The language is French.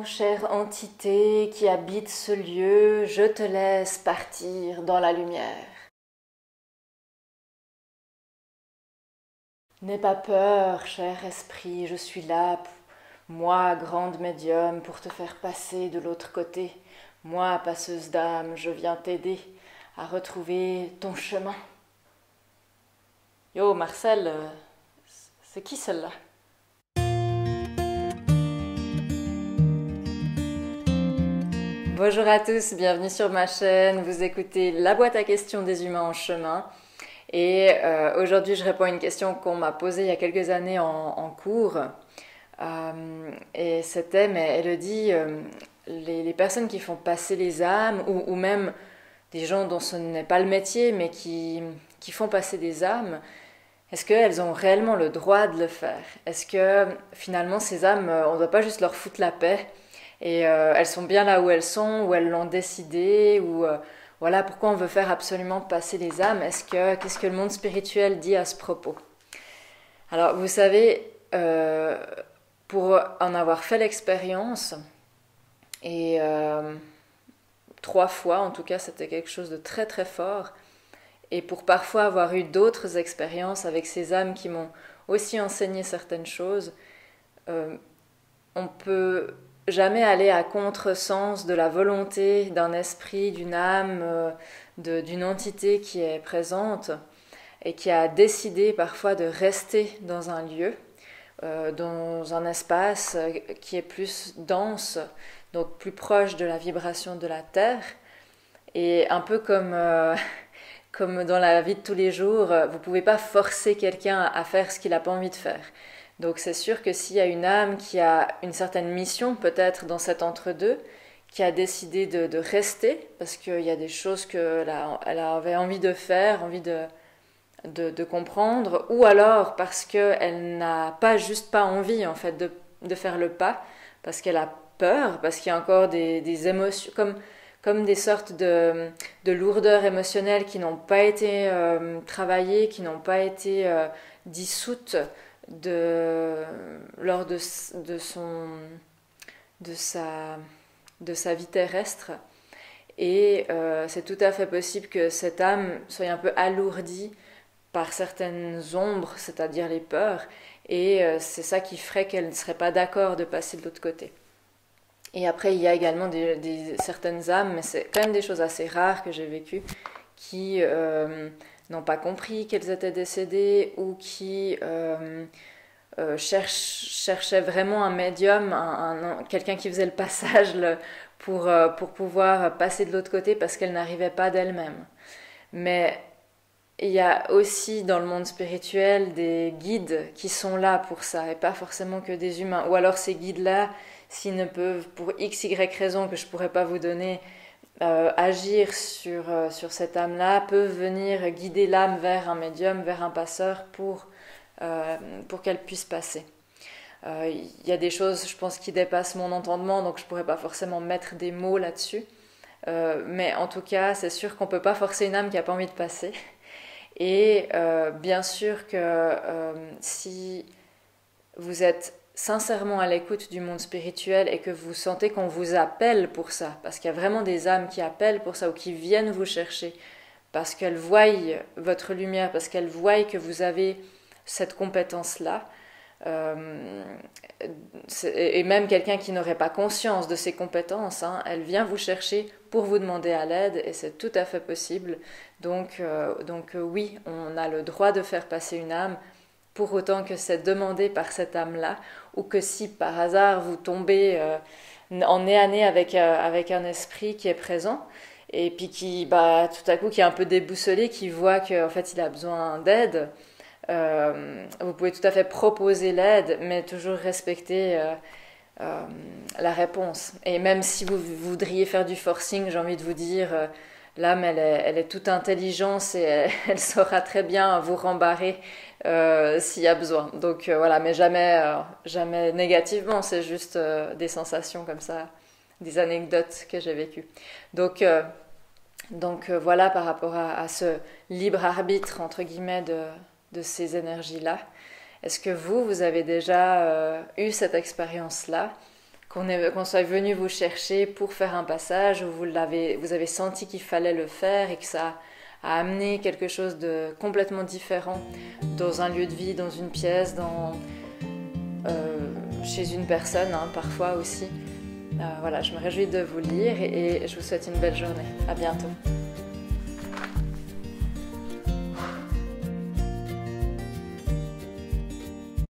chère entité qui habite ce lieu, je te laisse partir dans la lumière. N'aie pas peur, cher esprit, je suis là, moi, grande médium, pour te faire passer de l'autre côté. Moi, passeuse d'âme, je viens t'aider à retrouver ton chemin. Yo, Marcel, c'est qui celle-là? Bonjour à tous, bienvenue sur ma chaîne. Vous écoutez la boîte à questions des humains en chemin. Et aujourd'hui, je réponds à une question qu'on m'a posée il y a quelques années en cours. Et c'était, mais Elodie, les personnes qui font passer les âmes, ou même des gens dont ce n'est pas le métier, mais qui font passer des âmes, est-ce qu'elles ont réellement le droit de le faire? Est-ce que finalement ces âmes, on ne doit pas juste leur foutre la paix et elles sont bien là où elles sont, où elles l'ont décidé, ou voilà pourquoi on veut faire absolument passer les âmes? Qu'est-ce que le monde spirituel dit à ce propos? Alors vous savez, pour en avoir fait l'expérience, et 3 fois en tout cas c'était quelque chose de très très fort, et pour parfois avoir eu d'autres expériences avec ces âmes qui m'ont aussi enseigné certaines choses, on peut jamais aller à contresens de la volonté d'un esprit, d'une âme, d'une entité qui est présente et qui a décidé parfois de rester dans un lieu, dans un espace qui est plus dense, donc plus proche de la vibration de la terre, et un peu comme dans la vie de tous les jours, vous ne pouvez pas forcer quelqu'un à faire ce qu'il n'a pas envie de faire. Donc c'est sûr que s'il y a une âme qui a une certaine mission peut-être dans cet entre-deux, qui a décidé de rester, parce qu'il y a des choses qu'elle avait envie de faire, envie de comprendre, ou alors parce qu'elle n'a pas juste pas envie en fait de faire le pas, parce qu'elle a peur, parce qu'il y a encore des émotions, comme des sortes de lourdeurs émotionnelles qui n'ont pas été travaillées, qui n'ont pas été dissoutes lors de sa vie terrestre. Et c'est tout à fait possible que cette âme soit un peu alourdie par certaines ombres, c'est-à-dire les peurs, et c'est ça qui ferait qu'elle ne serait pas d'accord de passer de l'autre côté. Et après, il y a également certaines âmes, mais c'est quand même des choses assez rares que j'ai vécues, qui n'ont pas compris qu'elles étaient décédées, ou qui cherchaient vraiment un médium, quelqu'un qui faisait le passage pour pouvoir passer de l'autre côté parce qu'elles n'arrivaient pas d'elles-mêmes. Mais il y a aussi dans le monde spirituel des guides qui sont là pour ça, et pas forcément que des humains. Ou alors ces guides-là, s'ils ne peuvent, pour x, y raison que je ne pourrais pas vous donner, agir sur cette âme-là, peuvent venir guider l'âme vers un médium, vers un passeur pour qu'elle puisse passer. Il y a des choses, je pense, qui dépassent mon entendement, donc je ne pourrais pas forcément mettre des mots là-dessus. Mais en tout cas, c'est sûr qu'on ne peut pas forcer une âme qui n'a pas envie de passer. Et bien sûr que si vous êtes sincèrement à l'écoute du monde spirituel et que vous sentez qu'on vous appelle pour ça, parce qu'il y a vraiment des âmes qui appellent pour ça ou qui viennent vous chercher, parce qu'elles voient votre lumière, parce qu'elles voient que vous avez cette compétence-là, et même quelqu'un qui n'aurait pas conscience de ses compétences, hein, elle vient vous chercher pour vous demander à l'aide, et c'est tout à fait possible. Donc oui, on a le droit de faire passer une âme, pour autant que c'est demandé par cette âme-là, ou que si par hasard vous tombez en nez à nez avec un esprit qui est présent, et puis qui, tout à coup, qui est un peu déboussolé, qui voit qu'en fait il a besoin d'aide, vous pouvez tout à fait proposer l'aide, mais toujours respecter la réponse. Et même si vous voudriez faire du forcing, j'ai envie de vous dire, l'âme, elle est toute intelligence, et elle saura très bien vous rembarrer s'il y a besoin. Donc voilà, mais jamais négativement, c'est juste des sensations comme ça, des anecdotes que j'ai vécues. Donc voilà, par rapport à ce libre arbitre, entre guillemets, de ces énergies-là. Est-ce que vous avez déjà eu cette expérience-là, qu'on soit venu vous chercher pour faire un passage où vous avez senti qu'il fallait le faire et que ça a amené quelque chose de complètement différent dans un lieu de vie, dans une pièce, chez une personne, hein, parfois aussi. Voilà, je me réjouis de vous lire et je vous souhaite une belle journée. À bientôt.